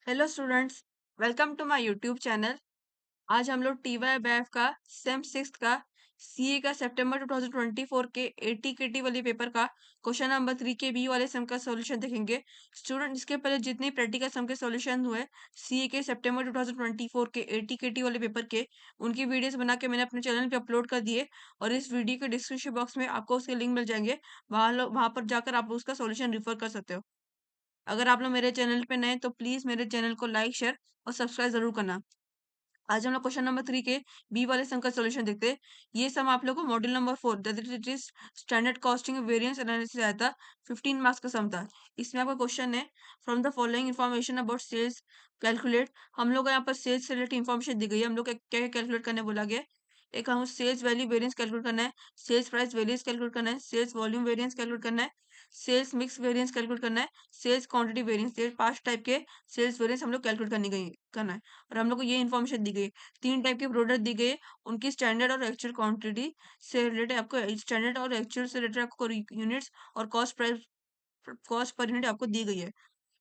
Hello students, welcome to my YouTube channel. आज हम लोग टीवाई बैफ का सेम सिक्स का सीए का सितंबर 2024 के एटीकेटी वाले पेपर का क्वेश्चन नंबर 3 के बी वाले सम का सॉल्यूशन देखेंगे। स्टूडेंट, इसके पहले जितने प्रैक्टिकल सम के सॉल्यूशन हुए सीए के सितंबर 2024 के एटीकेटी वाले पेपर के, उनकी वीडियोस बना के मैंने अपने चैनल पे अपलोड कर दिए और इस वीडियो के डिस्क्रिप्शन बॉक्स में आपको उसके लिंक मिल जाएंगे। वहां पर जाकर आप उसका सॉल्यूशन रिफर कर सकते हो। अगर आप लोग मेरे चैनल पे नए तो प्लीज मेरे चैनल को लाइक शेयर और सब्सक्राइब जरूर करना। आज हम लोग क्वेश्चन नंबर 3 के बी वाले सम का सॉल्यूशन देखते हैं। ये सम आप लोग को module number 4 that it is standard costing variance analysis आया था। 15 मार्क्स का सम था। इसमें आपका क्वेश्चन है, from the following information about sales calculate. हम लोग को यहाँ पर सेल्स से रिलेटेड इन्फॉर्मेशन दी गई है। हम लोग क्या क्या कैलकुलेट करने बोला गया है? एक हम सेल्स वैल्यू वेरिएंस कैलकुलेट करना है, सेल्स प्राइस वेरिएंस कैलकुलेट करना है, सेल्स वॉल्यूम वेरिएंस कैलकुलेट करना है, सेल्स मिक्स वेरिएंस कैलकुलेट करना है, सेल्स क्वांटिटी वेरिएंस। ये 5 टाइप के सेल्स वेरिएंस हम लोग कैलकुलेट करना है। और हम लोग को ये इन्फॉर्मेशन दी गई है। 3 टाइप के प्रोडक्ट दी गई है, उनकी स्टैंडर्ड और एक्चुअल क्वांटिटी से रिलेटेड आपको स्टैंडर्ड और एक्चुअल से रिलेटेड आपको यूनिट्स और कॉस्ट पर यूनिट आपको दी गई है।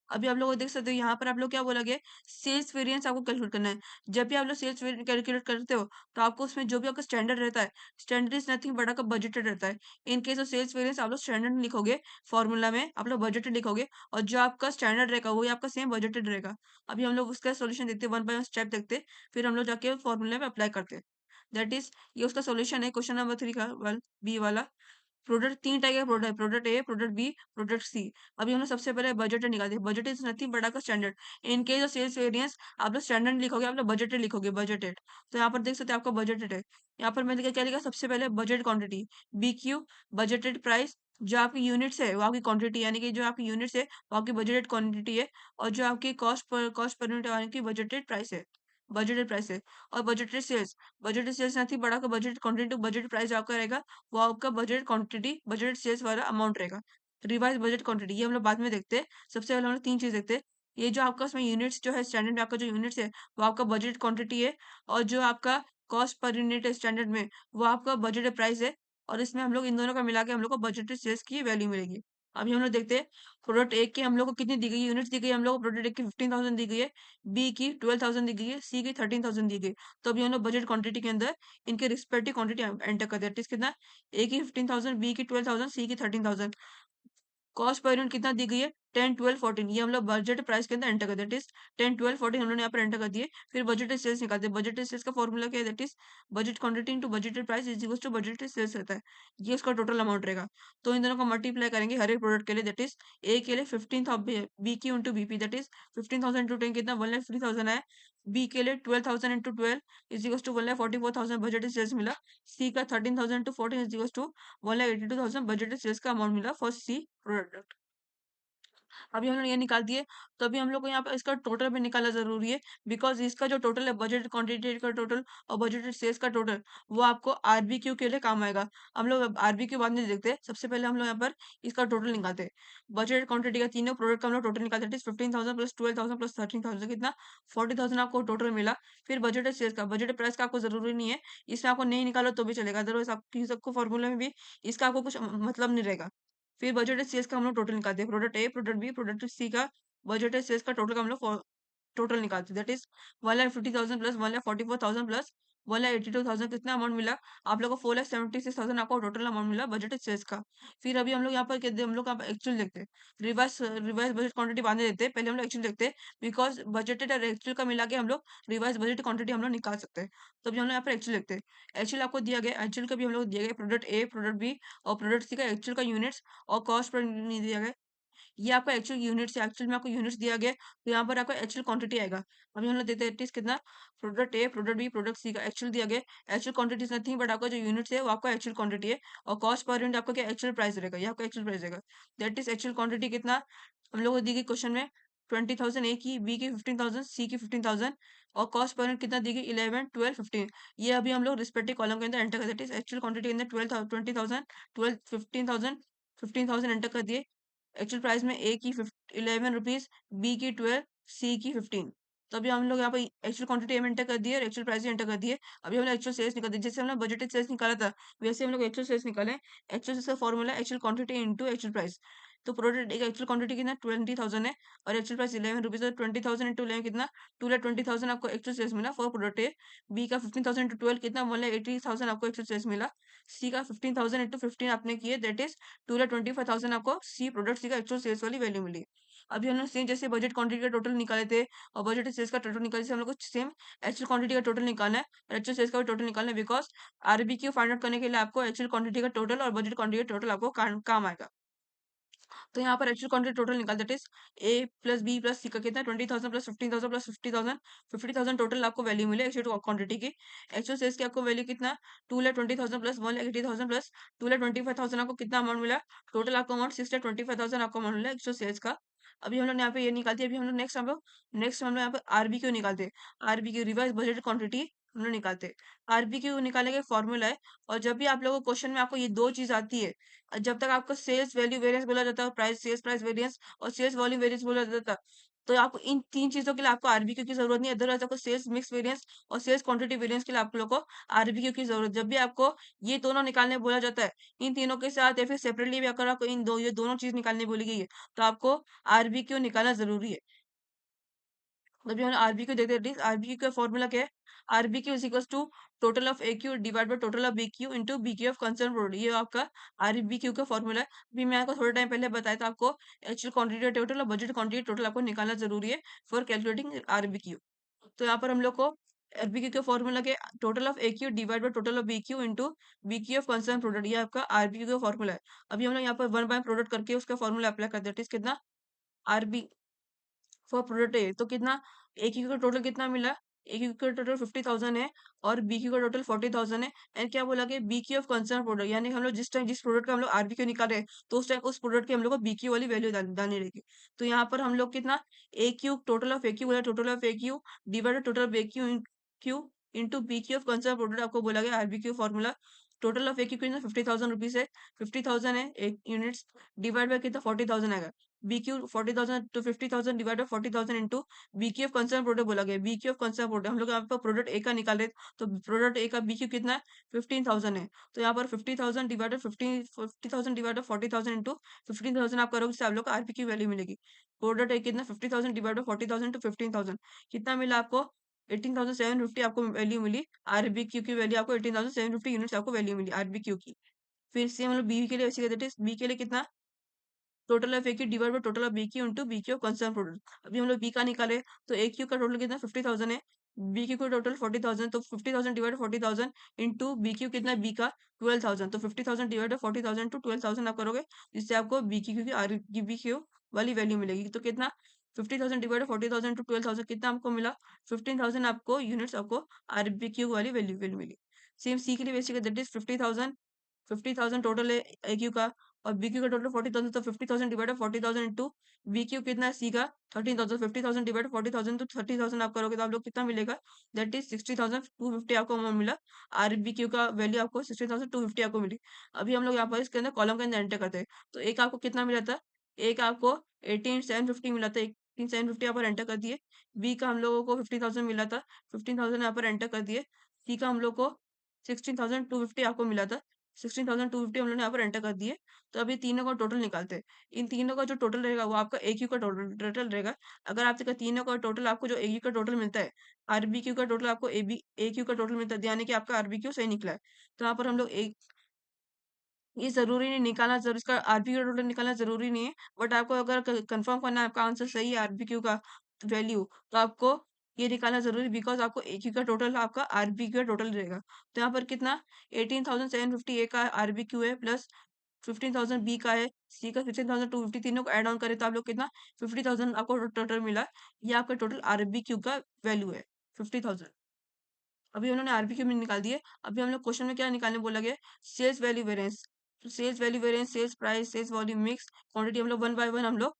अभी आप लोग देख सकते हो यहाँ पर आप लोग क्या बोला गया है, सेल्स वेरिएंस आपको कैलकुलेट करना है। जब भी आप लोग सेल्स वेरिएंस कैलकुलेट करते हो तो आपको उसमें जो भी आपका स्टैंडर्ड रहता है, स्टैंडर्ड इज नथिंग बट आपका बजटेड रहता है। In case of sales variance आप लोग स्टैंडर्ड लिखोगे, फॉर्मूला में आप लोग बजटेड लिखोगे, और जो आपका स्टैंडर्ड रहेगा वही आपका सेम बजटेड रहेगा। अभी हम लोग उसका सोल्यूशन देखते हैं, वन बाय वन स्टेप देखते हैं, फिर हम लोग जाके फॉर्मूला में अप्लाई करते हैं। दैट इज, ये उसका सोल्यूशन है क्वेश्चन नंबर 3 का बी वाला। प्रोडक्ट 3 टाइप का प्रोडक्ट है, product A, product B, product C. अभी हमने सबसे पहले बजट निकालते हैं। बजट इज नथिंग बट आपका standard. In case of sales variance आप लोग स्टैंडर्ड लिखोगे, आप लोग बजटेड लिखोगे, बजटेड। तो यहाँ पर देख सकते हैं आपका बजटेड है। यहाँ पर मैंने क्या लिखा, सबसे पहले budget quantity, B Q, budgeted price. जो आपकी यूनिट्स है वो आपकी क्वांटिटी, यानी कि जो आपकी यूनिट्स है वो आपकी बजटेड क्वांटिटी है। और जो आपकी कॉस्ट पर यूनिट यानी कि बजटेड प्राइस है, बजटेड प्राइस है। और बजटेड सेल्स नहीं बड़ा का budget quantity to budget price जो आपका रहेगा वो आपका बजट क्वांटिटी बजट सेल्स वाला अमाउंट रहेगा। रिवाइज बजट क्वांटिटी ये हम लोग बाद में देखते हैं। सबसे पहले हम लोग 3 चीज देखते हैं। ये जो आपका उसमें यूनिट्स जो है, स्टैंडर्ड में आपका जो यूनिट्स है वो आपका बजट क्वांटिटी है। और जो आपका कॉस्ट पर यूनिट है स्टैंडर्ड में, वो आपका बजट प्राइस है। और इसमें हम लोग इन दोनों का मिला के हम लोग को बजट सेल्स की वैल्यू मिलेगी। अभी हम लोग देखते हैं, प्रोडक्ट एक की हम लोग को कितनी दी गई यूनिट्स दी गई, हम लोग को प्रोडक्ट एक की 15,000 दी गई है, बी की 12,000 दी गई है, सी की 13,000 दी गई। तो अभी हम लोग बजट क्वांटिटी के अंदर इनके रिस्पेक्टिव क्वांटिटी एंटर कर देते हैं। कितना, ए की 15,000, बी की 12,000, सी की 13,000। कॉस्ट पर यूनिट कितना दी गई है, 10, 12, 14। ये हम लोग बजट प्राइस के अंदर एंटर कर देते हैं। 10, 12, 14 हम लोग यहाँ पर एंटर कर दिए। फिर बजट सेल्स निकालते हैं। बजट सेल्स का फॉर्मूला क्या है, that is budget quantity into budgeted price is equal to budget sales रहता है। ये उसका टोटल अमाउंट रहेगा। तो इन दोनों को मल्टीप्लाई करेंगे हर एक प्रोडक्ट के लिए। दैट इज ए के लिए 15,000, बी की into BP, that is 15,000 into 10 कितना, 1,50,000 है। बी के लिए 12,000 into 12 is equal to 1,44,000 budget sales मिला। सी का 13,000 into 14 is equal to 1,82,000 budget sales का अमाउंट मिला फॉर सी प्रोडक्ट। अभी हम लोग ये निकाल दिए। तो अभी हम लोग को यहाँ पर इसका टोटल भी निकालना जरूरी है, बिकॉज इसका जो टोटल है, बजट क्वांटिटी का टोटल और बजट सेल्स का टोटल, वो आपको आरबीक्यू के लिए काम आएगा। हम लोग आरबीक्यू बाद में देखते हैं। सबसे पहले हम लोग यहाँ पर इसका टोटल निकालते हैं। बजट क्वांटिटी का तीनों प्रोडक्ट का हम लोग टोटल निकालते हैं। 15,000 प्लस 12,000 प्लस 13,000 कितना, 40,000 आपको टोटल मिला। फिर बजट सेल्स का, बजट प्राइस का आपको जरूरी नहीं है, इसमें आपको नहीं निकालो तो भी चलेगा, अदरवाइज आपकी सबको फॉर्मूला में भी इसका आपको कुछ मतलब नहीं रहेगा। फिर बजट सेल्स का हम लोग टोटल निकालते हैं। Product A, product B, product C का बजट सेल्स का टोटल का हम लोग टोटल निकालते हैं। दैट इज 1,50,000 प्लस 1,44,000 प्लस 1,82,000 कितना अमाउंट मिला आप लोग को, 4,76,000 आपको टोटल अमाउंट मिला बजट सेल्स का। फिर अभी हम लोग यहाँ पर कहते हैं, हम लोग यहाँ पर एक्चुअल देखते हैं। रिवर्स रिवर्स बजट क्वांटिटी बांधे देते हैं, पहले हम लोग एक्चुअल देखते हैं, बिकॉज बजटेड और एक्चुअल का मिला के हम लोग रिवर्स बजट क्वांटिटी हम लोग निकाल सकते हैं। तो अभी हम लोग यहाँ पर एक्चुअल देखते हैं। एक्चुअल आपको दिया गया, एक्चुअल का भी हम लोग दिया गया, प्रोडक्ट ए, प्रोडक्ट बी और प्रोडक्ट सी का एक्चुअल का यूनिट्स और कॉस्ट पर नहीं दिया गया। ये आपका एक्चुअल यूनिट्स है, एक्चुअल में आपको यूनिट्स दिया गया है, तो यहाँ पर आपका एक्चुअल क्वांटिटी आएगा। अभी हम लोग देते हैं कितना, product A, product B, product C का एक्चुअल दिया गया है। एक्चुअल क्वांटिटी नथिंग बट आपका जो यूनिट्स है वो आपका एक्चुअल क्वांटिटी है। और कॉस्ट पर यूनिट आपका क्या, एक्चुअल प्राइस रहेगा, ये आपका एक्चुअल प्राइस रहेगा। दैट इज एक्चुअल क्वांटिटी कितना हम लोग को दी गई क्वेश्चन में, 20,000 ए की, बी की 15,000, सी की 15,000। और कॉस्ट पर यूनिट कितना दी गई, 11, 12, 15। ये अभी हम लोग रिस्पेक्टिव कॉलम के अंदर एंटर कर देते हैं। एक्चुअल क्वांटिटी के अंदर 12, 20,000, 12, 15,000, 15,000 एंटर कर दिए। एक्चुअल प्राइस में ए की 11 रुपीज, बी की 12, सी की 15। तो अभी हम लोग यहाँ पर एक्चुअल क्वांटिटी एंटर कर दिए और एक्चुअल प्राइस एंटर कर दिए। अभी हम लोग एक्चुअल सेल्स निकाल दिए, जैसे हम लोग बजटेड सेल्स निकाला था वैसे हम लोग एक्चुअल सेल्स निकाले। एक्चुअल सेल्स का formula actual quantity into actual price. तो प्रोडक्ट ए का एक्चुअल क्वांटिटी कितना 20,000 है और एक्चुअल प्राइस 11 रुपीज, तो 20,000 इंटू 11 कितना 2,20,000 आपको एक्चुअल सेल्स मिला फॉर प्रोडक्ट ए। बी का 15,000 इंटू 12 कितना 1,80,000 आपको एक्चुअल सेल्स मिला। सी का 15,000 इंटू 15 आपने किए, दैट इज 2,25,000 आपको सी प्रोडक्ट सी का एक्चुअल सेल्स वाली वैल्यू मिली। अभी हम लोग सेम जैसे बजट क्वांटिटी का टोटल निकाले थे और बजट सेल्स का टोटल निकाले थे, हम लोग को सेम एक्चुअल क्वांटिटी का टोटल निकालना है और एक्चुअल सेल्स का भी टोटल निकालना है, बिकॉज आरबीक्यू फाइंड आउट करने के लिए आपको एक्चुअल क्वांटिटी का टोटल और बजट क्वांटिटी का टोटल आपको काम आएगा। तो यहाँ पर एक्चुअल क्वांटिटी टोटल निकाल, that is A plus B plus C का कितना 20,000 प्लस 15,000 प्लस 50,000, 50,000 टोटल आपको वैल्यू मिले एक्चुअल क्वांटिटी की। एक्चुअल सेल्स की आपको वैल्यू कितना 2,20,000 प्लस 1,80,000 प्लस 2,25,000 आपको कितना अमाउंट मिला, टोटल आपको अमाउंट 6,25,000 आपको अमाउंट मिला एक्चुअल सेल्स का। अभी हम लोग यहाँ पे ये निकालते हैं, अभी हम लोग नेक्स्ट हम लोग यहाँ पे आरबीक्यू निकालते हैं। आरबीक्यू रिवाइज बजट क्वांटिटी हम लोग निकालते हैं। आरबीक्यू निकालने का फॉर्मूला है, और जब भी आप लोगों को क्वेश्चन में आपको ये दो चीज आती है, जब तक आपको सेल्स वैल्यू वेरिएंस बोला जाता है, प्राइस सेल्स प्राइस वेरिएंस और सेल्स वॉल्यूम वेरिएंस बोला जाता है, तो आपको इन तीन चीजों के लिए आपको आरबीक्यू की जरूरत नहीं है। अदरवाइज आपको सेल्स मिक्स वेरिएंस और सेल्स क्वांटिटी वेरिएंस के लिए आप लोग को आरबीक्यू की जरूरत। जब भी आपको ये दोनों निकालने बोला जाता है, इन तीनों के साथ या फिर सेपरेटली भी अगर आपको ये दोनों चीज निकालने बोली गई है, तो आपको आरबीक्यू निकालना जरूरी है। अभी हम आरबीक्यू देखते हैं। आरबीक्यू का फॉर्मूला क्या है, RBQ is equal to total of AQ divide by total of BQ into BQ of concern product. ये आपका आरबीक्यू का फॉर्मूला है। अभी मैं आपको थोड़ा टाइम पहले बताया था, आपको एक्चुअल क्वांटिटी टोटल और बजट क्वांटिटी टोटल आपको निकालना जरूरी है फॉर कैलकुलेटिंग आरबीक्यू। तो यहाँ पर हम लोग को आरबीक्यू का फॉर्मूला के total of AQ divide by total of BQ into BQ of concern product, ये आपका आरबीक्यू का फॉर्मूला है। अभी हम लोग यहाँ पर वन बाय प्रोडक्ट करके उसका फॉर्मूला अप्लाई कर देते हैं। कितना आरबी फॉर प्रोडक्ट ए, तो कितना एक क्यू का टोटल कितना मिला, एक क्यू का टोटल 50,000 है और बी क्यू का टोटल 40,000 है। एंड क्या बोला कि B Q of concern product, यानी हम लोग जिस टाइम जिस प्रोडक्ट का हम लोग आरबीक्यू निकाल रहे हैं, तो उस टाइम उस प्रोडक्ट की हम लोग को बी क्यू वाली वैल्यू डालनी रहेगी। तो यहाँ पर हम लोग कितना A Q total of A Q बोला, total of A Q divided total of A Q into B Q of concern product आपको बोला गया RBQ formula. Total of A Q कितना 50,000 रुपीज है, 50,000 है एक यूनिट्स, डिवाइड बाय कितना 40,000 आएगा। BQ 40,000 to 50,000 divide 40,000 into BQ of concern product बोला गया। BQ ऑफ कंसर्न प्रोडक्ट हम लोग यहाँ पर प्रोडक्ट ए का निकाल रहे हैं, तो प्रोडक्ट ए का BQ कितना है 15,000 है। तो यहाँ पर 50,000 डिवाइडेड 50,000 डिवाइडेड 40,000 इंटू 15,000 आप करोगे, इससे आप लोग को आरपीक्यू वैल्यू मिलेगी। प्रोडक्ट ए कितना 50,000 डिवाइडेड 40,000 टू 15,000 कितना मिला आपको 18,750 आपको वैल्यू मिली। आरबीक्यू की वैल्यू आपको 18,750 यूनिट्स आपको वैल्यू मिली आरबीक्यू की। फिर से हम लोग बी के लिए वैसे कहते हैं, बी के लिए कितना total of AQ divide by total of BQ into BQ of concern product. अभी हम लोग बी का निकाले, तो एक्यू का टोटल कितना 50,000 है, बीक्यू का टोटल 40,000, तो 50,000 डिवाइड 40,000 इंटू बीक्यू कितना बी का 12,000, तो 50,000 डिवाइड 40,000 टू 12,000 आप करोगे, जिससे आपको बीक्यू की आर बीक्यू वाली वैल्यू मिलेगी। तो कितना 50,000 डिवाइड 40,000 टू 12,000 कितना आपको मिला 15,000 आपको यूनिट्स आपको आरबीक्यू वाली वैल्यू मिली। सेम सी के लिए बेसिक दैट इज 50,000 टोटल है एक्यू का और बीक्यू का टोटल 40,000, तो 50,000 डिवाइडेड 40,000 इंटू बीक्यू कितना है सी का 13,000, 50,000 डिवाइडेड 40,000 तो 30,000 आप करोगे, तो आप लोग कितना मिलेगा दैट इज 60,250 आपको अमाउंट मिला। आरबीक्यू का वैल्यू आपको 60,250 आपको मिली। अभी हम लोग यहाँ पर इसके अंदर कॉलम के अंदर एंटर करते हैं, तो एक आपको कितना मिला था, एक आपको 18,750 मिला था, 18,750 यहाँ पर एंटर कर दिए। बी का हम लोगों को 50,000 मिला था, 15,000 यहाँ पर एंटर कर दिए। सी का हम लोग को 16,250 आपको मिला था, 16,250 हम लोग ने यहाँ पर एंटर कर दिए। तो अभी तीनों का टोटल निकालते हैं। इन तीनों का जो टोटल रहेगा वो आपका ए क्यू का टोटल रहेगा। अगर आपके तीनों का टोटल आपको जो ए क्यू का टोटल मिलता है, आरबी क्यू का टोटल आपको ए क्यू का टोटल मिलता है, यानी कि आपका आरबी क्यू सही निकला है। तो यहाँ पर हम लोग एक ये जरूरी नहीं निकालना, जरूर इसका आरबी का टोटल निकालना जरूरी नहीं है, बट आपको अगर कंफर्म करना है आपका आंसर सही है आरबी क्यू का वैल्यू, तो आपको ये निकालना जरूरी, बिकॉज आपको ए क्यू का टोटल आपका आरबी क्यू का टोटल रहेगा। तो यहाँ पर कितना 18,750 ए का आरबी क्यू है प्लस 15,000 बी का है, सी का 16,250, तीनों को ऐड ऑन करें तो आप लोग कितना 50,000 आपको टोटल मिला। ये आपका टोटल आरबी क्यू का वैल्यू है 50,000। अभी उन्होंने आरबीक्यू में निकाल दिए। अभी हम लोग क्वेश्चन में क्या निकालने बोला गया, सेल्स वैल्यू वेरिएंस। तो sales value variance, sales price, sales volume mix quantity, हम लोग वन बाय वन हम लोग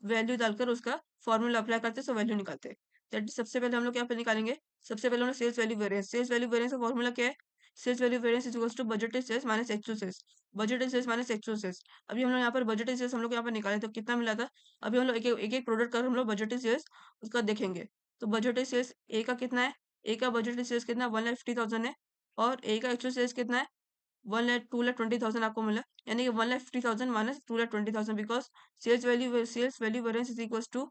वैल्यू डालकर उसका फॉर्मूला अप्लाई करते हैं, सो वैल्यू निकालते हैं। दैट सबसे पहले हम लोग क्या पे निकालेंगे, सबसे पहले हम लोग sales value variance. Sales value variance का फॉर्मूला क्या है, sales value variance is equals to budgeted sales minus actual sales, budgeted sales minus actual sales. अभी हम लोग यहाँ पर बजटेड सेल्स हम लोग यहाँ पर निकाले तो कितना मिला था। अभी हम लोग एक प्रोडक्ट का हम लोग बजटेड सेल्स उसका देखेंगे। तो बजटेड सेल्स ए का कितना है, ए का बजटेड सेल्स कितना 1,50,000 है और ए का एक्चुअल सेल्स कितना है 1,02,20,000 आपको मिला, यानी कि 1,50,000 minus 2,20,000, because sales value variance is equal to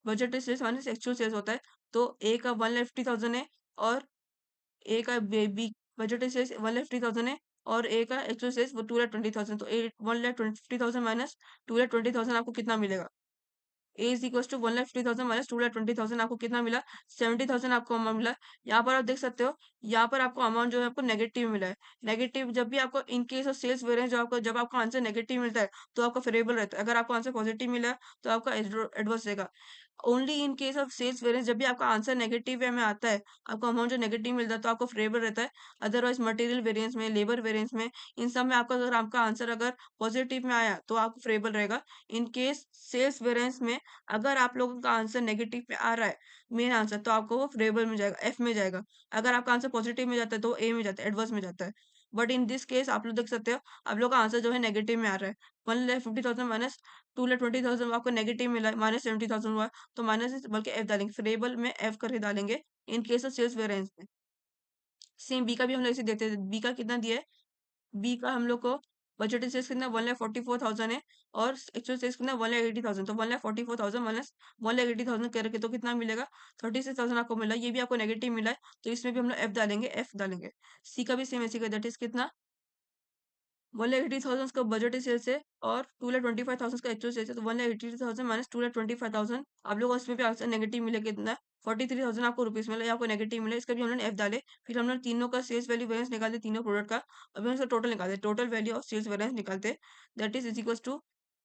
budget sales minus actual sales होता है। तो ए का 1,50,000 है और ए का बी बजट सेल्स 1,50,000 है और ए का एक्चुअल सेल्स वो 2,20,000। तो ए 1,50,000 माइनस 2,20,000 आपको कितना मिलेगा? ए इज इक्वल टू 1,50,000 माइनस 2,20,000 आपको कितना मिला? 70,000 आपको अमाउंट मिला। यहाँ पर आप देख सकते हो, यहाँ पर आपको अमाउंट जो है आपको नेगेटिव मिला है। नेगेटिव जब भी आपको in case of sales variance जो आपको जब आपका आंसर नेगेटिव मिलता है तो आपका फेवरेबल रहता है। अगर आपको आंसर पॉजिटिव मिला है तो आपका एडवर्स रहेगा। Only in case of sales variance जब भी आपका आंसर नेगेटिव वे में आता है, आपको अमाउंट जो नेगेटिव मिलता है तो आपको फेवरेबल रहता है। अदरवाइज मटेरियल वेरिएंस में, लेबर वेरिएंस में, इन सब में आपका अगर आपका आंसर अगर पॉजिटिव में आया तो आपको फेवरेबल रहेगा। इन केस सेल्स वेरिएंस में अगर आप लोगों का आंसर नेगेटिव में आ रहा है, मेन आंसर, तो आपको वो फेवरेबल में जाएगा, एफ में जाएगा। अगर आपका आंसर पॉजिटिव में जाता है तो ए में जाता है, एडवर्स में जाता है। बट इन दिस केस आप लोग देख सकते हो, आप लोग का आंसर जो है नेगेटिव में आ रहा है। 1,50,000 माइनस 2,20,000 आपको नेगेटिव मिला है, माइनस 70,000 हुआ, तो माइनस बल्कि एफ डालेंगे, फेवरेबल में एफ करके डालेंगे in case of sales variance में। सेम बी का भी हम लोग इसे देते हैं। बी का कितना दिया है? बी का हम लोग को बजट सेल्स कितना 1,44,000 है और एक्चुअल सेल्स कितना 1,80,000। तो 1,44,000 माइनस 1,80,000 करके तो कितना मिलेगा? 36,000 आपको मिला। ये भी आपको नेगेटिव मिला है, तो इसमें भी हम लोग एफ डालेंगे, एफ डालेंगे। सी का भी सेम ऐसी का, दैट इज कितना 1,80,000 का बजट सेल्स है और 2,25,000 का एक्चुअल सेल्स है। तो 1,80,000 माइनस 2,25,000 आप लोग को इसमें भी आंसर नेगेटिव मिला कितना? 43,000 आपको रुपीज मिला, या आपको नेगेटिव मिला। इसका भी हमने एफ डाले। फिर हमने तीनों का सेल्स वैल्यू वेरिएंस निकालते, तीनों प्रोडक्ट का। अभी हम इसका टोटल निकालते, total value of sales variance निकालते। That is equal to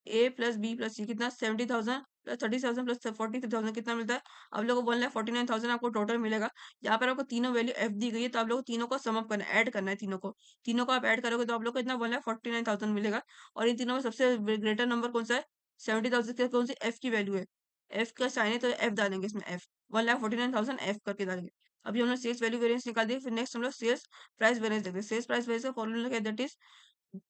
A plus B plus C, कितना 70,000 प्लस 30,000 प्लस 43,000 कितना मिलता है? आप लोग को 1,49,000 आपको टोटल मिलेगा। यहाँ पर आपको तीनों वैल्यू एफ दी गई है, तो आप लोग तीनों को समअप करना है, ऐड करना है तीनों को। तीनों को आप ऐड करोगे तो आप लोग को इतना 1,49,000 मिलेगा। और इन तीनों में सबसे ग्रेटर नंबर कौन सा है? 70,000 के कौन सी एफ की वैल्यू है? एफ का साइन है तो एफ डालेंगे इसमें, एफ 1,49,000 एफ करके डालेंगे। अभी हमने सेल्स वैल्यू वेरिएंस निकाल दिए। फिर नेक्स्ट हम लोग सेल्स प्राइस वेरिएंस देखते हैं। सेल्स प्राइस वेरिएंस का फॉर्मूला क्या है? That is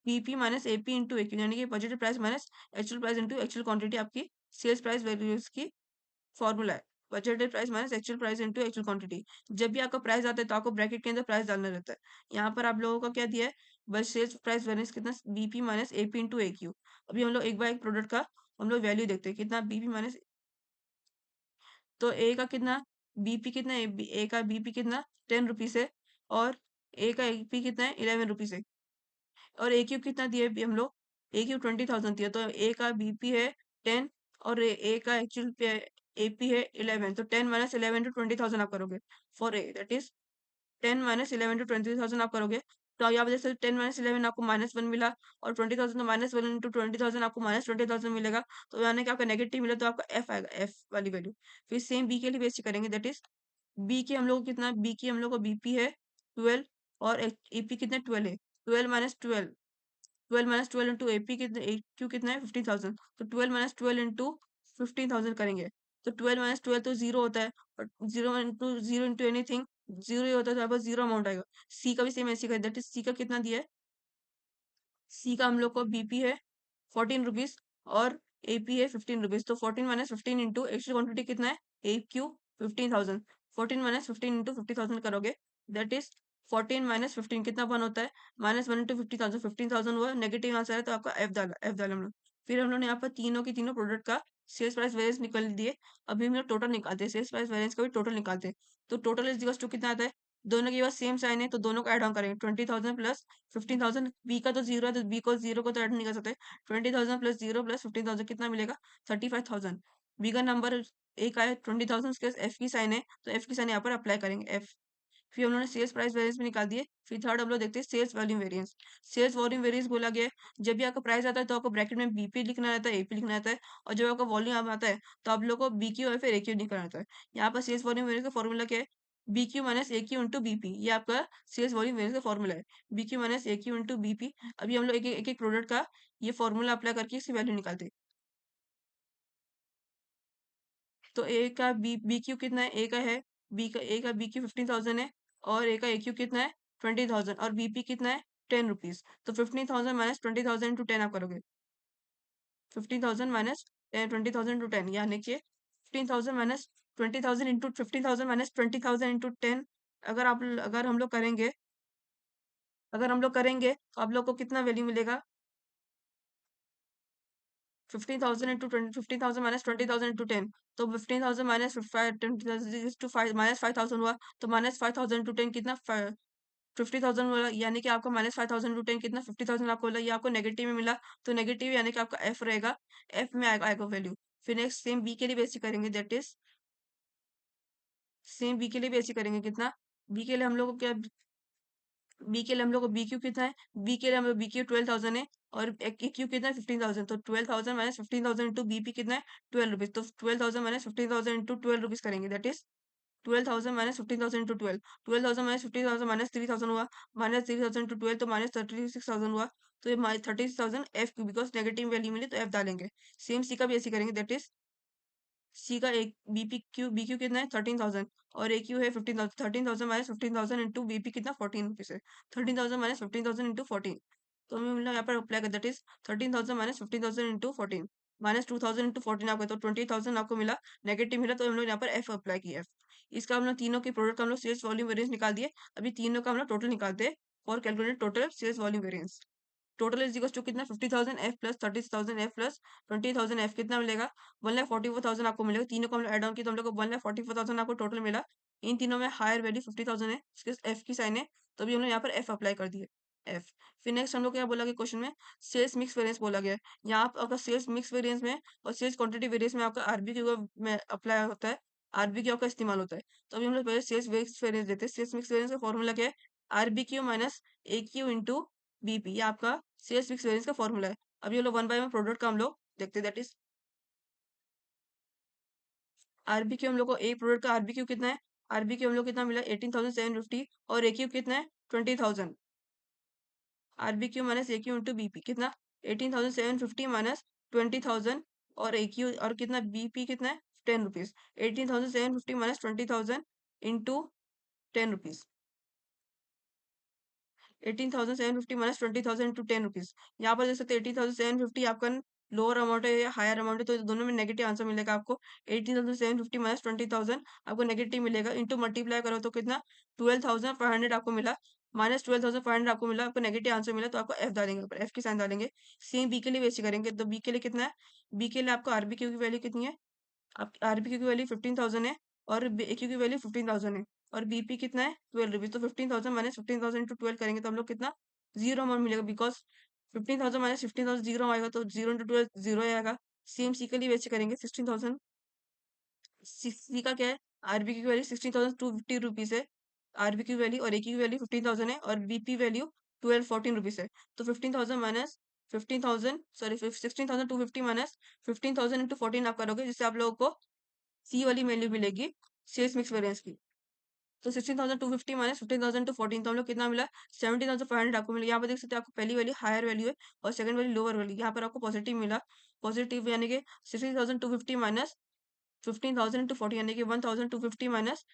BP minus AP into AQ, यानी कि budget price minus actual price into actual quantity आपकी सेल्स प्राइस वेरिएंस की फॉर्मूला है। Budgeted price minus actual price into actual quantity. जब भी आपका प्राइस आता है तो आपको ब्रैकेट के अंदर प्राइस डालना रहता है। यहाँ पर आप लोगों का क्या दिया है? बस सेल्स प्राइस वेरिएंस कितना? BP minus AP into AQ. अभी हम लोग एक बार एक प्रोडक्ट का हम लोग वैल्यू देखते हैं, कितना बीपी माइनस। तो ए का कितना बीपी कितना है? ए का बीपी कितना 10 रुपीज है और ए का एपी कितना है 11 रुपीज है। और ए क्यू कितना दिया है हम लोग? ए क्यू 20,000 दिया, तो ए का बीपी है 10 और ए का एक्चुअल पे एपी है 11। तो 10 माइनस 11 टू 20,000 आप करोगे for A, that is 10 minus 11 to 20,000 आप करोगे। तो यहाँ वजह से 10 माइनस 11 आपको -1 मिला और 20,000 तो -1 इंटू 20,000 आपको -20,000 मिलेगा। तो यानी कि आपका नेगेटिव मिला तो आपका एफ आएगा, एफ वाली वैल्यू। फिर सेम बी के लिए बेस्ट करेंगे, दैट इज बी के हम लोग को कितना? बी की हम लोग को बीपी है 12 और एपी कितना 12 है। 12 माइनस 12, 12 माइनस 12 इंटू एपी कितना? ए क्यू कितना है 15,000। तो 12 माइनस 12 इंटू 15,000 करेंगे। तो 12 माइनस 12 तो जीरो होता है, और जीरो इंटू एनीथिंग जीरो ही होता है, तो यहाँ पर जीरो अमाउंट आएगा। सी का भी सेम ऐसे का, दैट इज सी का कितना दिया है? सी का हम लोग को बीपी है 14 रुपीज और एपी है 15 रुपीज। तो 14 माइनस 15 इंटू एक्चुअल क्वांटिटी कितना है? ए क्यू 15,000। 14 माइनस 15 इंटू 50,000 करोगे, दैट इज 14 माइनस 15 कितना वन होता है? -1 इंटू 50,000, 15,000 हुआ, नेगेटिव आंसर है तो आपका एफ डाला हम लोग। फिर हम लोग ने यहाँ पर तीनों की तीनों प्रोडक्ट का सेल्स प्राइस वेरिएंस निकाल दिए। अभी हम लोग टोटल निकालते हैं, सेल्स प्राइस वेरिएंस का भी टोटल निकालते हैं। तो टोटल इज इक्वल टू कितना आता है? दोनों के पास सेम साइन है तो दोनों को ऐड ऑन करेंगे। 20,000 प्लस 15,000, बी का तो जीरो है तो बी को जीरो को तो ऐड नहीं कर सकते। 20,000 प्लस जीरो प्लस 15,000 कितना मिलेगा? 35,000। बी का नंबर एक आया 20,000, उसके एफ की साइन है तो एफ की साइन यहाँ पर अप्लाई करेंगे, एफ। फिर हम लोगों ने सेल्स प्राइस वेरिएंस भी निकाल दिए। फिर थर्ड हम लोग देखते हैं sales volume variance. Sales volume variance बोला गया है, जब भी आपका प्राइस आता है तो आपको ब्रैकेट में बीपी लिखना रहता है, एपी लिखना रहता है। और जब आपका वॉल्यूम आता है तो आप लोग को बी क्यू और फिर ए क्यू निकलना रहता है। यहाँ पर सेल्स वॉल्यूम वेरिएंस का फॉर्मूला क्या है? बी क्यू माइनस ए क्यू इंटू बीपी, ये आपका सेल्स वॉल्यूम वेरिएंस का फॉर्मूला है। बी क्यू माइनस ए क्यू इंटू बीपी। अभी हम लोग एक एक प्रोडक्ट का ये फॉर्मूला अप्लाई करके इसकी वैल्यू निकालते हैं। तो ए का बी क्यू कितना है? ए का बी क्यू 15,000 है और ए का ए क्यू कितना है 20,000 और बीपी कितना है 10 रुपीज। तो 15,000 माइनस 20,000 इंटू 10 आप करोगे। 15,000 माइनस 20,000 इंटू 10, यानी कि 15,000 माइनस 20,000 इंटू 15,000 माइनस 20,000 इंटू 10। अगर हम लोग करेंगे अगर हम लोग करेंगे तो आप लोग को कितना वैल्यू मिलेगा? 15,000 इंटू 15,000 माइनस 20,000 इंटू 10, तो 15,000 माइनस 20,000 टू 5 माइनस 5,000 हुआ, तो माइनस 5,000 इंटू 10 कितना? 50,000 वाला, यानी कि आपका माइनस 5,000 टू 10 कितना? 50,000 आपको मिला। ये आपको नेगेटिव में मिला, तो नेगेटिव यानी कि आपका एफ रहेगा, एफ में आएगा वैल्यू। फिर नेक्स्ट सेम बी के लिए बेसिक करेंगे, दैट इज सेम बी के लिए बेसिक करेंगे कितना? बी के लिए हम लोग को क्या? बी के लिए हम लोग को बी क्यू कितना है? बी के लिए हम लोग बी क्यू 12,000 है, और ए क्यू कितना है? 15,000। तो 12,000 माइनस 15,000 इंटू बीपी कितना है? 12 रुपीज। तो 12,000 माइनस 15,000 इंटू 12 रुपीज करेंगे, that is 12,000 minus 15,000 into 12। 12,000 minus 15,000 minus 3,000 हुआ, माइनस 3,000 इंटू 12, तो माइनस 36,000 हुआ। तो ये 36,000 F Q, because negative value मिली तो एफ डालेंगे। सेम सी का भी ऐसे करेंगे, दैट इज सी का एक बी क्यू कितना है? 13,000, और ए क्यू है 15,000। 13,000 माइनस 15,000 इंटू बीपी कितना? 14 रुपीज है। 13,000 माइनस 15,000 इंटू 14, तो हमें मतलब यहाँ पर अप्लाई कर, that is 13,000 minus 15,000 into 14, minus 2,000 into 14 आपको, तो 20,000 आपको मिला, नेगेटिव मिला, तो हम लोग यहाँ पर एफ अप्लाई किया। इसका हम लोग तीनों के प्रोडक्ट का हम लोग सेल्स वॉल्यूम वेरियंस निकाल दिए। अभी तीनों का हम लोग टोटल निकालते हैं for calculate total sales volume variance. Total is equal to कितना? 50,000 F plus 30,000 F plus 20,000 F कितना मिलेगा? 1,44,000 आपको मिलेगा। तीनों को हम लोग ऐड ऑन किया तो हम लोग को 1,44,000 आपको टोटल मिला। इन तीनों में हायर वैल्यू 50,000 है, इसके एफ की साइन है, तो अभी हम लोग यहाँ पर एफ अप्लाई कर दिए, एफ। फिर नेक्स्ट हम लोग क्या बोला गया क्वेश्चन में? सेल्स मिक्स वेरियंस बोला गया है। यहाँ पर आपका सेल्स मिक्स वेरियंस में और सेल्स क्वांटिटी वेरियंस में आपका आरबीक्यू में अप्लाई होता है, आरबीक्यू का इस्तेमाल होता है। तो अभी हम लोग पहले सेल्स मिक्स वेरियंस देते हैं। सेल्स मिक्स वेरियंस का फॉर्मूला क्या है? आरबीक्यू माइनस ए क्यू इंटू बीपी, ये आपका सेल्स मिक्स वेरियंस का फॉर्मूला है। अब ये लोग वन बाय वन प्रोडक्ट का हम लोग देखते हैं, दैट इज आरबीक्यू। हम लोग को एक प्रोडक्ट का आरबीक्यू कितना है? आरबीक्यू हम लोग कितना मिला? 18,750, और ए क्यू कितना है? 20,000। आरबीक्यू माइनस ए क्यू इंटू बीपी कितना? 18,750 माइनस 20,000, और ए क्यू और कितना? बीपी कितना है? 10 rupees. 18,750 minus 20,000 into 10 rupees, 18,750 minus 20,000 to 10 rupees. यहाँ पर देख सकते हैं 18,750 आपका लोअर अमाउंट है या हायर अमाउंट है, तो दोनों में नेगेटिव आंसर मिलेगा आपको। 18,750 माइनस 20,000 आपको नेगेटिव मिलेगा, इंटू मल्टीप्लाई करो तो कितना? 12,500 आपको मिला, माइनस 12,500 आपको मिला, आपको नेगेटिव आंसर मिला, तो आपको एफ डालेंगे, ऊपर एफ की साइन डालेंगे। सेम बी के लिए वैसे करेंगे, तो बी के लिए कितना है? बी के लिए आपको आरबीक्यू की वैल्यू कितनी है? आप आरबीक्यू की वैल्यू 15,000 है, और एक्यू की वैल्यू 15,000 है, और बीपी कितना है? 12 रुपीज। तो 15,000 माइनस 15,000 इंटू 12 करेंगे तो हम लोग कितना? जीरो अमाउंट मिलेगा, बिकॉज 15,000 माइनस 15,000 जीरो आएगा, तो जीरो इंटू 12 जीरो आएगा। सेम सी के लिए वैसे करेंगे, 16,000। सी का क्या है? आरबीक्यू की वैल्यू 16,250 है, आरबीक्यू की वैल्यू, और ए की वैल्यू 15,000 है, और बीपी वैल्यू 1214 रुपीज है। तो 15,000 माइनस 15,000, सॉरी 16,250 माइनस 15,000 इंटू 14 आप करोगे, जिससे आप लोगों को सी वाली वैल्यू मिलेगी सेल्स मिक्स वेरिएंस की। तो 16,250 माइनस 15,000 टू 14, तो हम लोग कितना मिला? 17,500 आपको मिला। यहाँ पर देख सकते हैं आपको पहली वैल्यू हायर वैल्यू है, और सेकंड वैल्यू लोअर वैल्यू, यहाँ पर आपको पॉजिटिव मिला। पॉजिटिव यानी कि 16,250 माइनस 15,000 इंटू 14, यानी कि 1,250 माइनस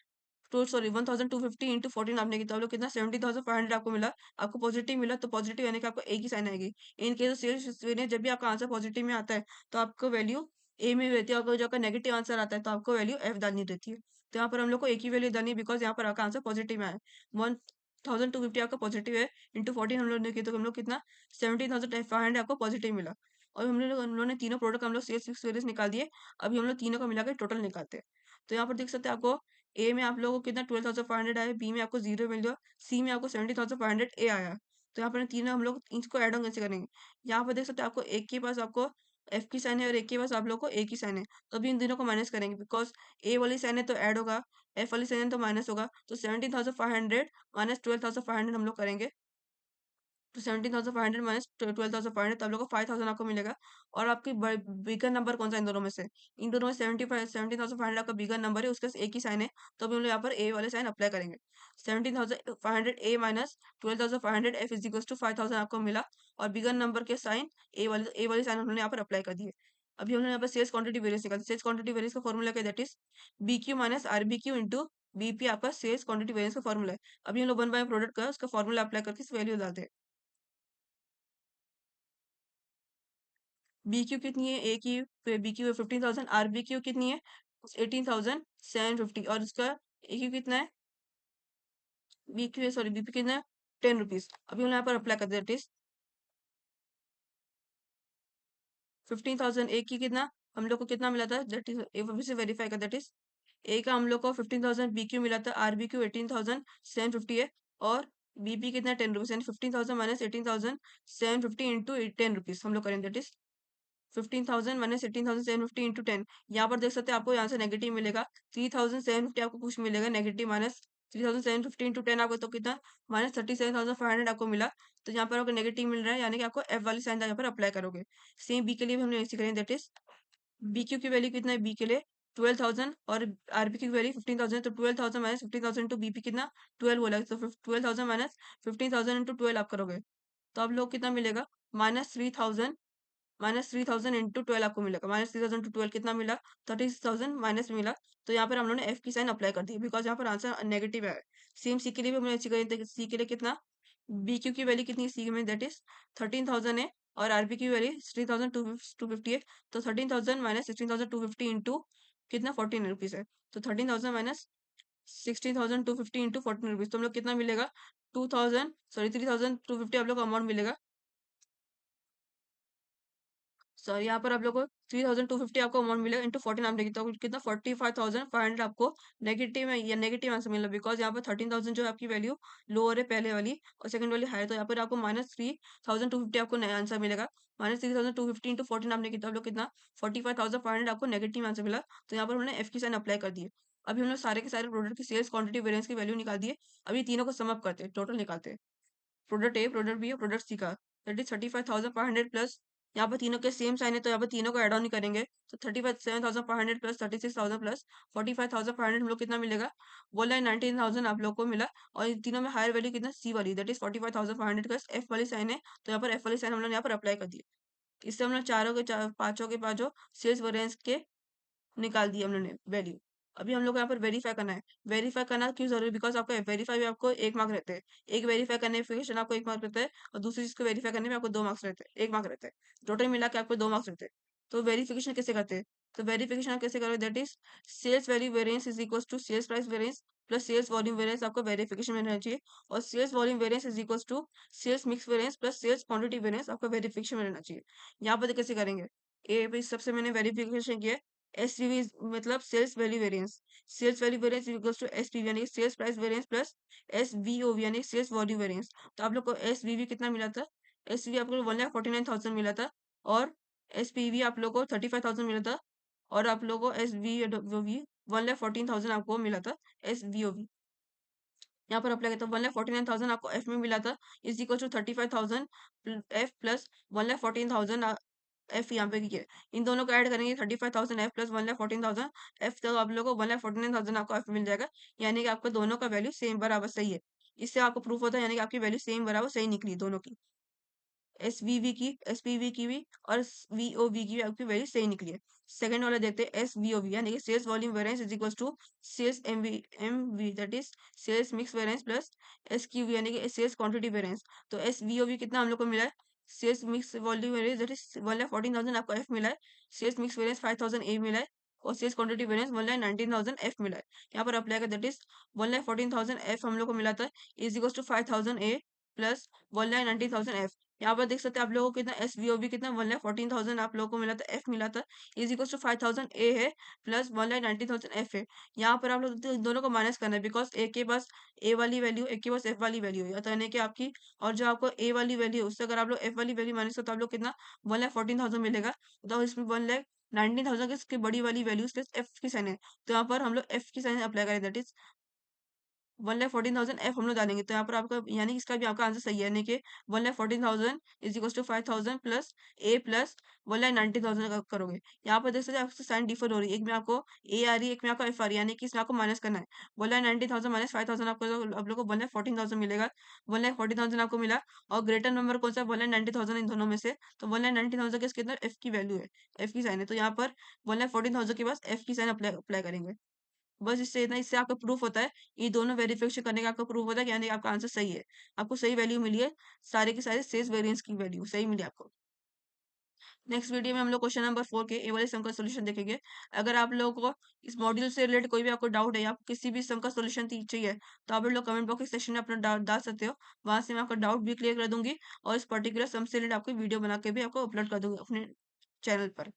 तो सॉरी 1,250 इंटू 14 आपने किया, तो आप लोग कितना? 70,500 आपको मिला, आपको पॉजिटिव मिला, तो पॉजिटिव यानी कि आपको ए की साइन आएगी। इन केस सेल्स वेरिएंस जब भी आपका आंसर पॉजिटिव में आता है तो आपको वैल्यू ए में रहती है, और जो आपका नेगेटिव आंसर आता है तो आपको वैल्यू एफ डालनी रहती है। तो यहाँ पर हम लोग को ए की वैल्यू डालनी है, बिकॉज यहाँ पर आपका आंसर पॉजिटिव में आया। 1,250 आपका पॉजिटिव है, इंटू 14 हम लोग ने किया, तो हम लोग कितना? 17,500 आपको पॉजिटिव मिला। और हम लोग ने तीनों प्रोडक्ट हम लोग सेल्स फिक्स वेरिएंस निकाल दिए। अभी हम लोग तीनों का मिलाकर टोटल निकालते हैं। तो यहाँ पर देख सकते हैं आपको ए में आप लोगों को कितना? 12,500 आया, बी में आपको जीरो मिल गया, सी में आपको 17,500 ए आया। तो यहाँ पर तीनों हम लोग इसको एड ऑन कैसे करेंगे? यहाँ पर देख सकते हैं आपको एक के पास आपको एफ की साइन है, और एक के पास आप लोग को ए की साइन है, तो अभी इन दोनों को माइनस करेंगे, बिकॉज ए वाली साइन है तो ऐड होगा, एफ वाली साइन है तो माइनस होगा। तो 17,500 माइनस 12,500 हम लोग करेंगे, तो 17,500 माइनस 12,500, तो आप लोग को 5,000 आपको मिलेगा। और आपकी बिगर नंबर कौन सा इन दोनों में से? इन दोनों में 17,500 आपका बिगर नंबर है, उसका एक ही साइन है, तो अभी हम लोग यहाँ पर ए वाले साइन अप्लाई करेंगे। 17,500 A minus 12,500 F is equal to 5,000 आपको मिला, और बिगर नंबर के साइन ए वाले साइन उन्होंने यहाँ पर अप्लाई कर दिए। अभी हमने यहाँ पर सेल्स क्वांटिटी वेरियंस निकाली। सेल्स क्वांटिटी वेरियंस का फॉर्मूला क्या? That is B Q minus R B Q into BP आपका सेल्स क्वांटिटी वेरियंस का फॉर्मूला है। अभी हम लोग वन बाय प्रोडक्ट का उसका फॉर्मूला अप्लाई करके इस वैल्यू डालते हैं। बी क्यू कितनी है? ए की B Q 15,000, R B Q कितनी है? 18,750, और इसका ए क्यू कितना है? बी क्यू सॉरी बीपी कितना है? 10 रुपीज। अभी हम यहाँ पर अप्लाई करते हैं, 15,000 ए की कितना हम लोग को कितना मिला था, दैट इज से वेरीफाई कर, दैट इज ए का हम लोग को 15,000 बी क्यू मिला था, आर बी क्यू 18,750 है, और बीपी कितना 10 रुपीज, यानी 15,000 माइनस 18,750 इंटू 10 रुपीज हम लोग करेंगे, दैट इज 15,000 माइनस 18,750 इंटू 10। यहाँ पर देख सकते हैं आपको यहाँ से नेगेटिव मिलेगा, 3,750 आपको कुछ मिलेगा नेगेटिव, माइनस 3,750 इंटू 10 आपको तो कितना माइनस 37,500 आपको मिला। तो यहाँ पर आपको नेगेटिव मिल रहा है, यानी कि आपको एफ वाली साइन यहाँ पर अप्लाई करोगे। सेम बी के लिए भी हमने ऐसे करेंगे, दैट इज बी क्यू की वैल्यू कितना है बी के लिए 12,000, और आरबी की वैल्यू 15,000, तो 12,000 माइनस 15,000 इंटू बीपी कितना 12 बोला, तो 12,000 माइनस 15,000 इंटू 12 आप करोगे, तो आप लोग कितना मिलेगा माइनस 3,000 इंटू 12 आपको मिलेगा, -3,000 टू 12 कितना मिला 36,000 माइनस मिला। तो यहाँ पर हम लोगों ने एफ की साइन अप्लाई कर दी, बिकॉज यहाँ पर आंसर नेगेटिव है। सेम सी के लिए भी हमने अच्छी करी, सी के लिए कितना बी क्यू की वैल्यू कितनी सी में, दैट इज 13,000 है, और आरबी की वैल्यू 3,250 है, तो 13,000 माइनस 16,250 इंटू कितना 14 रुपीज है, तो 13,000 माइनस 16,250 इंटू 14 रुपीज, तो हम लोग कितना मिलेगा 3,250 आप लोग को अमाउंट मिलेगा। सर यहाँ पर आप लोग को 3,250 आपको अमाउंट मिलेगा, इंटू 14 आप देखिए तो कितना 45,500 आपको नेगेटिव है, या नेगेटिव आंसर मिला, बिकॉज यहाँ पर 13,000 जो है आपकी वैल्यू लोअर है पहले वाली, और सेकंड वाली हायर, तो यहाँ पर आपको -3,250 आपको नया आंसर मिलेगा। -3,250 इंटू 14 आपने कितना आप लोग कितना 45,500 आपको नेगेटिव आंसर मिला। तो यहाँ पर हमने एफ की साइन अप्लाई कर दिए। अभी हम लोग सारे के सारे प्रोडक्ट की सेल्स क्वांटिटी वेरिएंस की वैल्यू निकाल दिए। अभी तीनों को समअप करते हैं, टोटल निकालते हैं। प्रोडक्ट ए, प्रोडक्ट बी और प्रोडक्ट सी का, दैट इज 35,500 प्लस, यहाँ पर तीनों के सेम साइन है तो यहाँ पर तीनों को एड ऑन नहीं करेंगे, तो 37,500 प्लस 36,000 प्लस 45,500 हम लोग कितना मिलेगा 1,19,000 आप लोग को मिला। और इन तीनों में हायर वैल्यू कितना सी वाली, दैट इज 45,500 प्लस एफ वाली साइन है, तो यहाँ पर एफ वाली साइन हम लोग यहाँ पर अप्लाई कर दिए। इससे हम लोग पांचों के पांचों सेल्स वेरिएंस के निकाल दिए हम लोगों ने वैल्यू। अभी हम लोग को यहाँ पर वेरीफाई करना है। वेरीफाई करना क्यों जरूरी, बिकॉज आपका वेरीफाई में आपको 1 मार्क रहते हैं। एक वेरीफाई करने में आपको 1 मार्क रहता है, और दूसरी चीज को वेरीफाई करने में आपको 2 मार्क्स रहते हैं, 1 मार्क रहता है। टोटल मिला के आपको 2 मार्क्स रहते हैं। तो वेरिफिकेशन कैसे करते हैं, तो वेरिफिकेशन आप कैसे करोगे, that is sales value variance is equal to sales price variance plus sales volume variance आपको वेरिफिकेशन में रहना चाहिए, और sales volume variance is equal to sales mix variance plus sales quantity variance आपको वेरिफिकेशन में रहना चाहिए। यहाँ पर कैसे करेंगे, ए पे सबसे मैंने वेरिफिकेशन किया, एसवीवी मतलब sales value variance, sales value variance equals to SPV यानी sales price variance plus SVOV यानी सेल्स वॉल्यूम वेरिएंस। तो आप लोग को एसवीवी कितना मिला था, एसवीवी आप लोग को 1,49,000 मिला था, और एसपीवी आप लोग को 35,000 मिला था, और आप लोग को एसवीओवी 1,14,000 आपको मिला था एसवीओवी। यहाँ पर अप्लाई करता हूँ 1,49,000 आपको एफ में मिला था, is equal to 35,000 F plus 1,14,000 F यहाँ पे की है। इन दोनों को ऐड करेंगे 35,000 एफ प्लस 1,14,000 एफ, तो आप लोगों को 1,49,000 आपको एफ मिल जाएगा, यानी कि आपका दोनों का वैल्यू सेम बराबर सही है। इससे आपको प्रूफ होता है, यानी कि आपकी वैल्यू सेम बराबर सही निकली दोनों की, एसवीवी की एसपीवी की भी और वीओवी की भी आपकी वैल्यू सही निकली है। सेकंड वाला देखते हैं एसवीओवी, यानी कि sales volume variance is equal to sales MV that is sales mix variance plus SQV यानी कि सेल्स क्वांटिटी वेरिएंस। तो एसवीओवी कितना हम लोग को मिला है, sales mix volume variance that is 1,14,000 आपको एफ मिला है, सेल्स मिक्स वेरिएंस 5,000 ए मिला है, और सेल्स क्वांटिटी वेरिएंस 1,19,000 एफ मिला है। यहाँ पर अप्लाई कर, दैट इज 1,14,000 एफ हम लोग को मिला था, is equal to 5,000 A plus 1,19,000 F. यहाँ पर देख सकते हैं आप लोगों को कितना एस वी ओ भी कितना 1,14,000 आप लोगों को मिला था, एफ मिला था, इज इक्वल टू 5,000 ए है प्लस 1,19,000 एफ है। यहाँ पर आप लोग दोनों को माइनस करना है, बिकॉज ए के पास ए वाली वैल्यू, एक के पास एफ वाली वैल्यू है, तो यानी कि आपकी, और जो आपको ए वाली वैल्यू है उससे अगर आप लोग एफ वाली वैल्यू माइनस करो तो आप लोग कितना 1,14,000 मिलेगा, तो इसमें 1,19,000 की बड़ी वाली वैल्यू एफ की साइन है, तो यहाँ पर हम लोग एफ की साइन अप्लाई करें, दैट इज 1,14,000 एफ हम लोग डालेंगे, तो यहाँ पर आपका यानी कि इसका भी आपका आंसर सही है, यानी कि 1,14,000 is equal to 5,000 plus A plus 1,19,000 करोगे। यहाँ पर देख सकते हैं आपसे साइन डिफर हो रही है, एक में आपको ए आ रही है, एक में आपको एफ आ रही है, यानी कि इसमें आपको माइनस करना है। 1,19,000 माइनस 5,000 आपको आप लोग को 1,14,000 मिलेगा, 1,14,000 आपको मिला, और ग्रेटर नंबर कौन सा 1,90,000 इन दोनों में से, तो 1,90,000 के कितना एफ की वैल्यू है, एफ की साइन है, तो यहाँ पर 1,14,000 के पास एफ की साइन अप्लाई अप्लाई करेंगे। बस इससे इतना, इससे आपका प्रूफ होता है, ये दोनों वेरिफिकेशन करने का आपका प्रूफ होता है कि यानी आपका आंसर सही है, आपको सही वैल्यू मिली है, सारे के सारे सेल्स वेरिएंस की वैल्यू सही मिली आपको। नेक्स्ट वीडियो में हम लोग क्वेश्चन नंबर 4 के ए वाले सम का सोल्यूशन देखेंगे। अगर आप लोगों को इस मॉड्यूल से रिलेटेड कोई भी आपको डाउट है या आपको किसी भी सम का सोल्यूशन चाहिए, तो आप लोग कमेंट बॉक्स के सेक्शन में अपना डाउट डाल सकते हो। वहां से मैं आपका डाउट भी क्लियर कर दूंगी और इस पर्टिकुलर सम से रिलेटेड आपको वीडियो बना के भी आपको अपलोड कर दूंगी अपने चैनल पर।